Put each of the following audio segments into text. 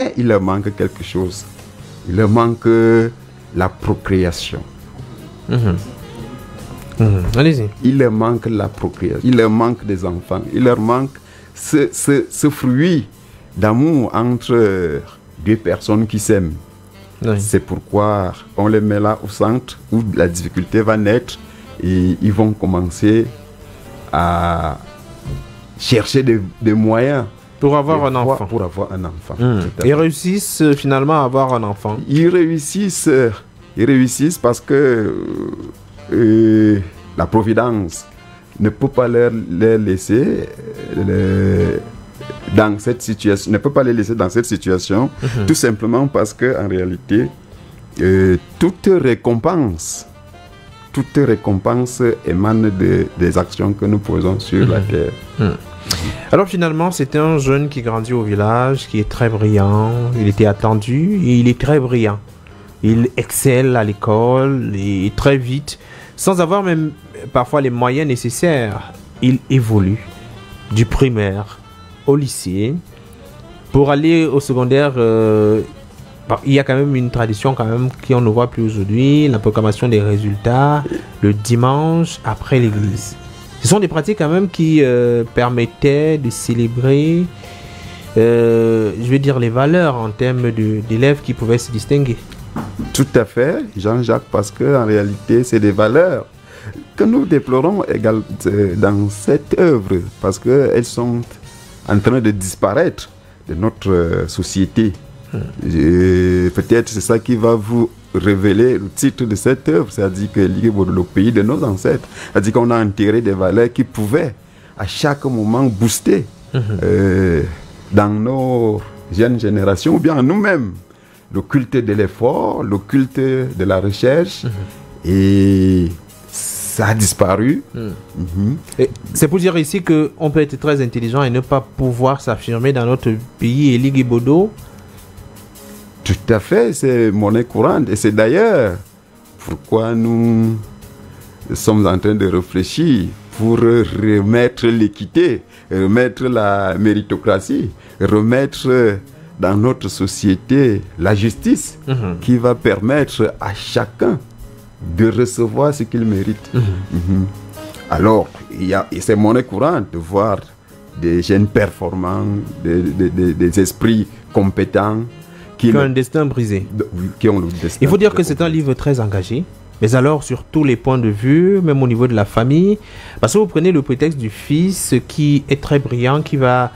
il leur manque quelque chose. Il leur manque la procréation. Allez-y. Il leur manque la procréation. Il leur manque des enfants. Il leur manque ce fruit d'amour entre deux personnes qui s'aiment. Oui. C'est pourquoi on les met là au centre où la difficulté va naître et ils vont commencer à chercher des moyens pour avoir un enfant. Pour avoir un enfant. Ils réussissent finalement à avoir un enfant. Ils réussissent parce que la Providence ne peut pas les laisser dans cette situation, tout simplement parce que en réalité, toute récompense émane des actions que nous posons sur la terre. Alors finalement, c'est un jeune qui grandit au village, qui est très brillant. Il était attendu et il est très brillant. Il excelle à l'école et très vite, sans avoir même parfois les moyens nécessaires. Il évolue du primaire au lycée. Pour aller au secondaire, il y a quand même une tradition qu'on ne voit plus aujourd'hui, la proclamation des résultats le dimanche après l'église. Ce sont des pratiques quand même qui permettaient de célébrer, je veux dire, les valeurs en termes d'élèves qui pouvaient se distinguer. Tout à fait, Jean-Jacques, parce qu'en réalité, c'est des valeurs que nous déplorons également dans cette œuvre, parce qu'elles sont en train de disparaître de notre société. Peut-être c'est ça qui va vous révéler le titre de cette œuvre, c'est-à-dire que le pays de nos ancêtres, c'est-à-dire qu'on a enterré des valeurs qui pouvaient à chaque moment booster dans nos jeunes générations ou bien nous-mêmes le culte de l'effort, le culte de la recherche et ça a disparu. C'est pour dire ici qu'on peut être très intelligent et ne pas pouvoir s'affirmer dans notre pays. Élie Guibodo. Tout à fait, c'est monnaie courante. Et c'est d'ailleurs pourquoi nous sommes en train de réfléchir pour remettre l'équité, remettre la méritocratie, remettre dans notre société la justice qui va permettre à chacun de recevoir ce qu'il mérite. Alors, c'est monnaie courante de voir des jeunes performants, des esprits compétents qui ont un destin brisé. Il faut dire que c'est un livre très engagé, mais alors sur tous les points de vue, même au niveau de la famille, parce que vous prenez le prétexte du fils qui est très brillant, qui va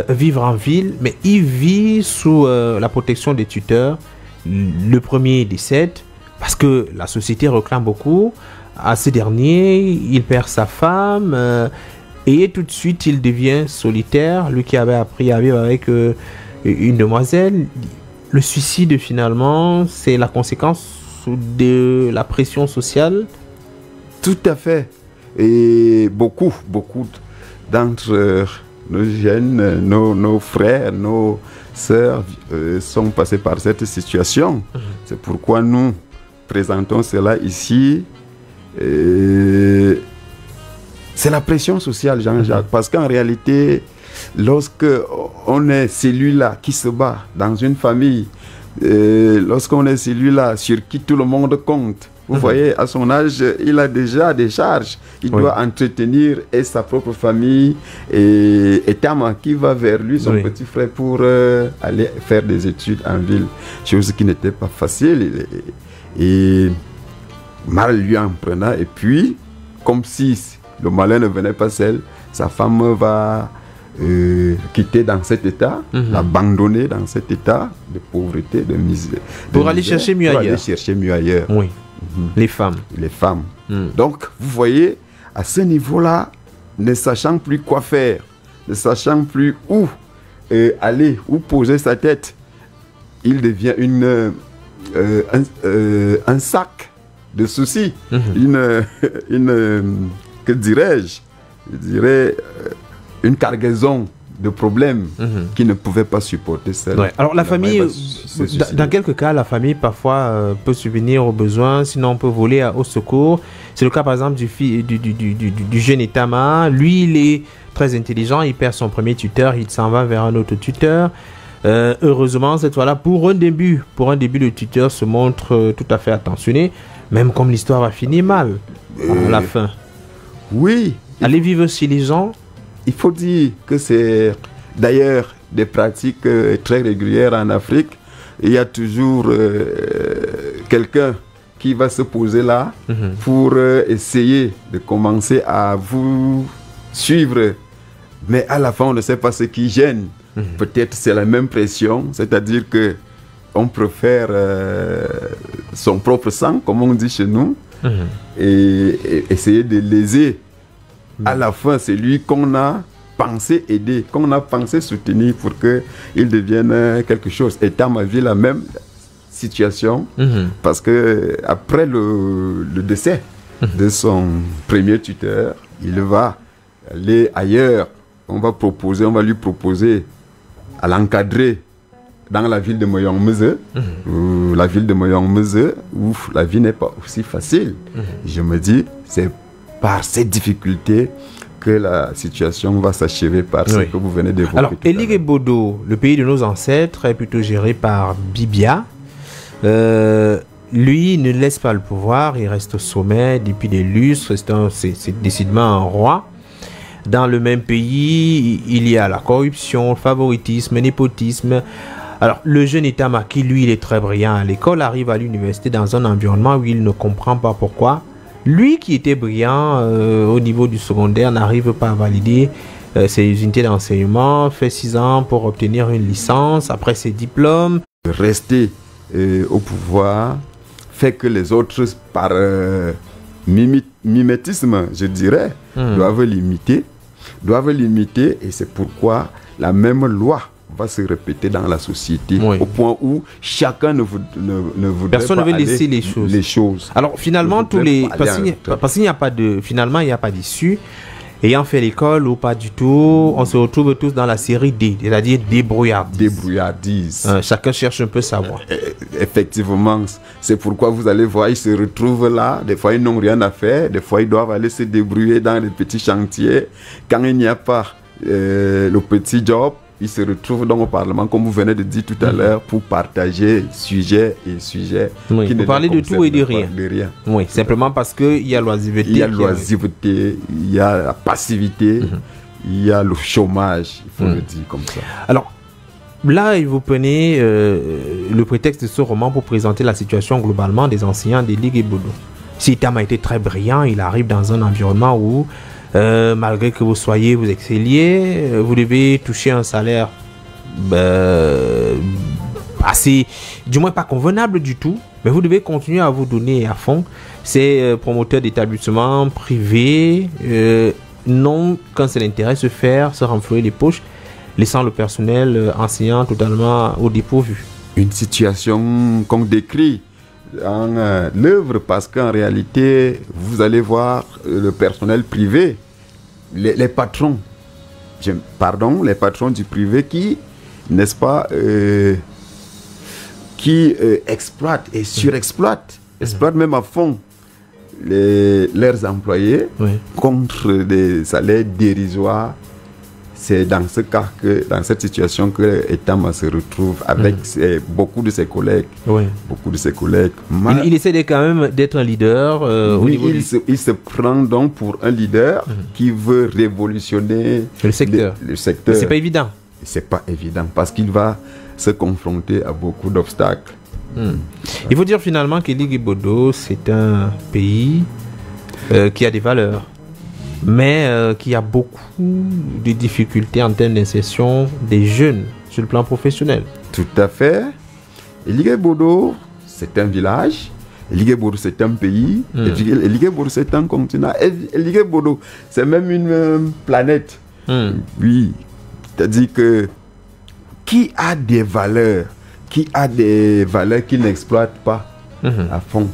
vivre en ville, mais il vit sous la protection des tuteurs. Le premier décède parce que la société réclame beaucoup à ce dernier, il perd sa femme et tout de suite il devient solitaire, lui qui avait appris à vivre avec une demoiselle. Le suicide finalement, c'est la conséquence de la pression sociale. Tout à fait. Et beaucoup d'entre nos jeunes, nos frères, nos sœurs sont passés par cette situation. C'est pourquoi nous présentons cela ici. C'est la pression sociale, Jean-Jacques, parce qu'en réalité, lorsque on est celui-là qui se bat dans une famille, lorsqu'on est celui-là sur qui tout le monde compte, vous voyez, à son âge, il a déjà des charges. Il doit entretenir sa propre famille et Tama qui va vers lui, son petit frère, pour aller faire des études en ville. Chose qui n'était pas facile. Et mal lui en prenant. Et puis, comme si le malin ne venait pas seul, sa femme va quitter dans cet état, l'abandonner dans cet état de pauvreté, de misère. Pour aller chercher mieux ailleurs. Pour aller chercher mieux ailleurs. Oui. Les femmes. Les femmes. Donc, vous voyez, à ce niveau-là, ne sachant plus quoi faire, ne sachant plus où aller, où poser sa tête, il devient un sac de soucis, que dirais-je? Je dirais une cargaison de problèmes qui ne pouvaient pas supporter ça. Alors la famille, dans quelques cas, la famille parfois peut subvenir aux besoins, sinon on peut voler au secours. C'est le cas par exemple du jeune Etama. Lui, il est très intelligent, il perd son premier tuteur, il s'en va vers un autre tuteur. Heureusement, cette fois-là, pour un début, le tuteur se montre tout à fait attentionné, même comme l'histoire va finir mal à la fin. Oui. Aller vivre chez les gens. Il faut dire que c'est d'ailleurs des pratiques très régulières en Afrique. Il y a toujours quelqu'un qui va se poser là pour essayer de commencer à vous suivre. Mais à la fin, on ne sait pas ce qui gêne. Peut-être c'est la même pression, c'est-à-dire que on préfère son propre sang, comme on dit chez nous, et essayer de léser. À la fin, c'est lui qu'on a pensé aider, qu'on a pensé soutenir pour qu'il devienne quelque chose. Et Tam a vu la même situation, parce que après le décès de son premier tuteur, il va aller ailleurs. On va lui proposer à l'encadrer dans la ville de Moyong-Meze, la ville de Moyong-Meze, où la vie n'est pas aussi facile. Je me dis, c'est par ces difficultés que la situation va s'achever par ce que vous venez d'évoquer. Alors, Eligé-Bodo, le pays de nos ancêtres, est plutôt géré par Bibia. Lui ne laisse pas le pouvoir, il reste au sommet depuis des lustres, c'est décidément un roi. Dans le même pays, il y a la corruption, le favoritisme, le népotisme. Alors, le jeune Itama, qui lui, il est très brillant à l'école, arrive à l'université dans un environnement où il ne comprend pas pourquoi. Lui qui était brillant au niveau du secondaire n'arrive pas à valider ses unités d'enseignement, fait 6 ans pour obtenir une licence, après ses diplômes. Rester au pouvoir fait que les autres, par mimétisme, je dirais, doivent l'imiter, et c'est pourquoi la même loi va se répéter dans la société, au point où chacun ne voudrait personne pas ne veut laisser les choses. Alors finalement, parce qu'il n'y a pas de, finalement, il n'y a pas d'issue. Ayant fait l'école ou pas du tout, on se retrouve tous dans la série D, c'est-à-dire débrouillardise. Chacun cherche un peu sa voie. Effectivement, c'est pourquoi vous allez voir, ils se retrouvent là. Des fois, ils n'ont rien à faire. Des fois, ils doivent aller se débrouiller dans les petits chantiers. Quand il n'y a pas le petit job, ils se retrouvent dans le Parlement, comme vous venez de dire tout à l'heure, pour partager sujet et sujet. Oui, pour parler de tout et de rien. Oui, simplement parce qu'il y a l'oisiveté. Il y a l'oisiveté, il y a la passivité, il y a le chômage, il faut le dire comme ça. Alors, là, vous prenez le prétexte de ce roman pour présenter la situation globalement des enseignants d'Eligé-Bodo. Si Tam a été très brillant, il arrive dans un environnement où malgré que vous excelliez, vous devez toucher un salaire assez, du moins pas convenable du tout, mais vous devez continuer à vous donner à fond. Ces promoteurs d'établissements privés n'ont qu'un seul intérêt, se renflouer les poches, laissant le personnel enseignant totalement au dépourvu. Une situation qu'on décrit dans l'œuvre, parce qu'en réalité, vous allez voir le personnel privé, les patrons, les patrons du privé qui, n'est-ce pas, qui exploitent et surexploitent, exploitent même à fond leurs employés contre des salaires dérisoires. C'est dans ce cas dans cette situation que Etama se retrouve avec beaucoup de ses collègues. Beaucoup de ses collègues. Il essaie quand même d'être un leader. Il se prend donc pour un leader qui veut révolutionner le secteur. secteur. C'est pas évident. C'est pas évident parce qu'il va se confronter à beaucoup d'obstacles. Il faut dire finalement qu'Eligé-Bodo, c'est un pays qui a des valeurs, mais qui a beaucoup de difficultés en termes d'insertion des jeunes sur le plan professionnel. Tout à fait. Eligé-Bodo, c'est un village. Eligé-Bodo, c'est un pays. Eligé-Bodo, c'est un continent. Eligé-Bodo, c'est même une planète. Oui. C'est-à-dire que qui a des valeurs qu'il n'exploite pas à fond.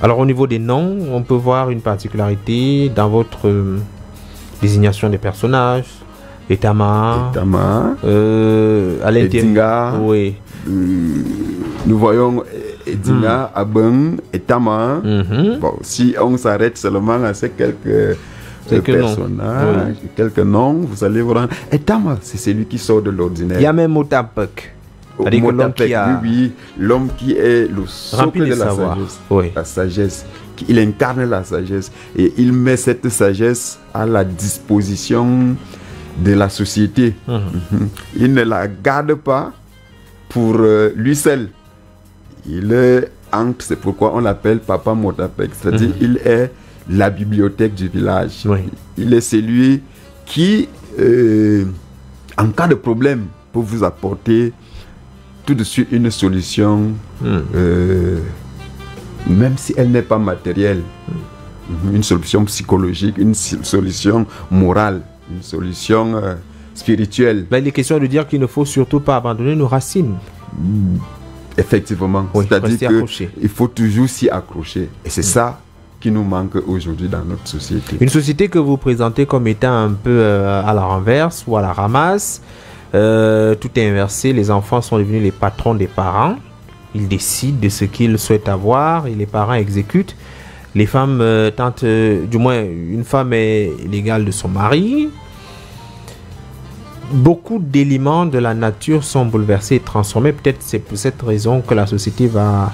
Alors au niveau des noms, on peut voir une particularité dans votre désignation des personnages. Etama, Edinga, nous voyons Edinga, Abeng, Etama. Bon, si on s'arrête seulement à ces quelques personnages, quelques noms, vous allez vous rendre. Et Tama, c'est celui qui sort de l'ordinaire. Il y a même Motapek. Oui, l'homme qui est le socle de la sagesse. Oui. La sagesse. Il incarne la sagesse. Et il met cette sagesse à la disposition de la société. Il ne la garde pas pour lui seul. Il est entre, c'est pourquoi on l'appelle Papa Motapek. C'est-à-dire il est la bibliothèque du village. Oui. Il est celui qui, en cas de problème, peut vous apporter tout de suite une solution, même si elle n'est pas matérielle. Une solution psychologique, une solution morale, une solution spirituelle. Là, il est question de dire qu'il ne faut surtout pas abandonner nos racines. Effectivement. Oui, c'est-à-dire qu'il faut toujours s'y accrocher. Et c'est ça qui nous manque aujourd'hui dans notre société. Une société que vous présentez comme étant un peu à la renverse ou à la ramasse. Tout est inversé, les enfants sont devenus les patrons des parents, ils décident de ce qu'ils souhaitent avoir et les parents exécutent. Les femmes tentent, du moins une femme est l'égale de son mari. Beaucoup d'éléments de la nature sont bouleversés et transformés. Peut-être c'est pour cette raison que la société va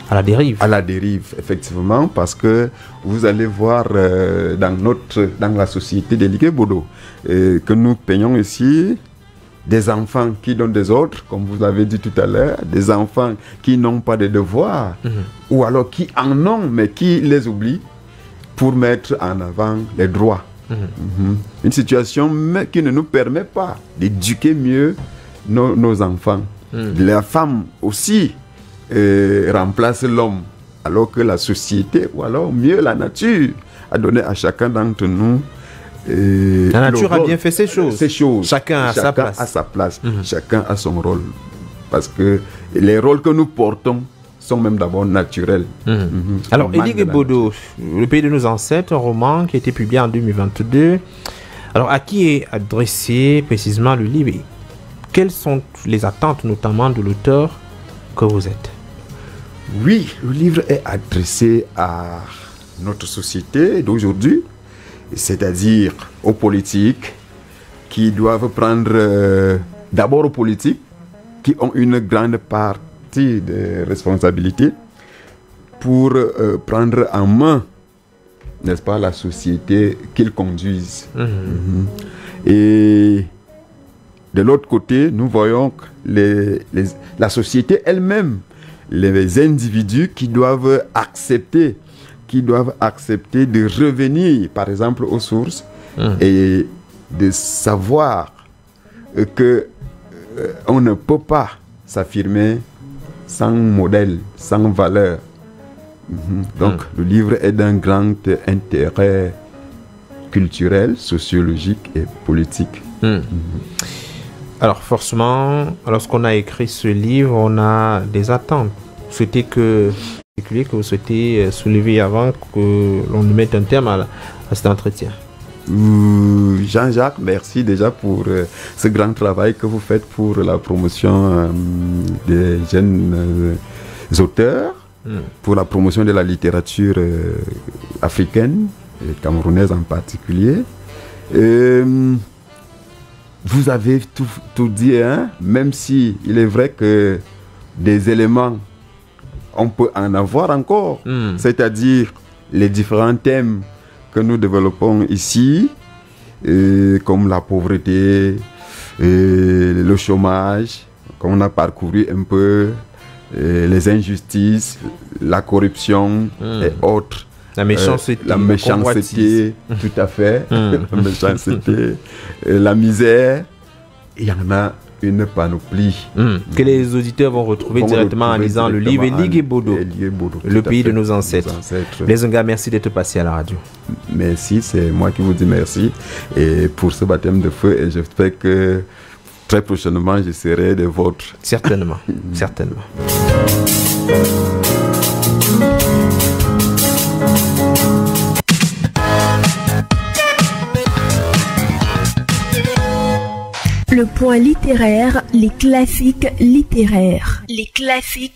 à la dérive. À la dérive, effectivement, parce que vous allez voir dans la société de Liguebodo que nous peignons ici, des enfants qui donnent des ordres, comme vous l'avez dit tout à l'heure, des enfants qui n'ont pas de devoirs, ou alors qui en ont, mais qui les oublient pour mettre en avant les droits. Une situation qui ne nous permet pas d'éduquer mieux nos enfants. La femme aussi remplace l'homme, alors que la société, ou alors mieux la nature, a donné à chacun d'entre nous la nature a bien fait ses choses. Chacun a sa place. Chacun a son rôle. Parce que les rôles que nous portons sont même d'abord naturels. Alors, Liguebodo, le pays de nos ancêtres, un roman qui a été publié en 2022. Alors, à qui est adressé précisément le livre? Quelles sont les attentes notamment de l'auteur que vous êtes? Oui, le livre est adressé à notre société d'aujourd'hui, c'est-à-dire aux politiques qui doivent prendre d'abord aux politiques qui ont une grande partie de responsabilité pour prendre en main, n'est-ce pas, la société qu'ils conduisent. Et de l'autre côté, nous voyons que la société elle-même, les individus qui doivent accepter de revenir, par exemple, aux sources et de savoir que on ne peut pas s'affirmer sans modèle, sans valeur. Donc, le livre est d'un grand intérêt culturel, sociologique et politique. Alors, forcément, lorsqu'on a écrit ce livre, on a des attentes. C'était que vous souhaitez soulever avant que l'on ne mette un terme à cet entretien. Jean-Jacques, merci déjà pour ce grand travail que vous faites pour la promotion des jeunes auteurs, pour la promotion de la littérature africaine, et camerounaise en particulier. Vous avez tout dit, hein? Même si il est vrai que des éléments, on peut en avoir encore, c'est-à-dire les différents thèmes que nous développons ici, comme la pauvreté, le chômage, comme on a parcouru un peu, les injustices, la corruption et autres. La méchanceté, tout à fait, la méchanceté, la misère, il y en a une panoplie. Que les auditeurs vont retrouver directement en lisant le livre Liguebodo, le pays de nos ancêtres. Les Onga, merci d'être passé à la radio. Merci, c'est moi qui vous dis merci et pour ce baptême de feu, et j'espère que très prochainement je serai des vôtres. Certainement, certainement. Le point littéraire, les classiques littéraires. Les classiques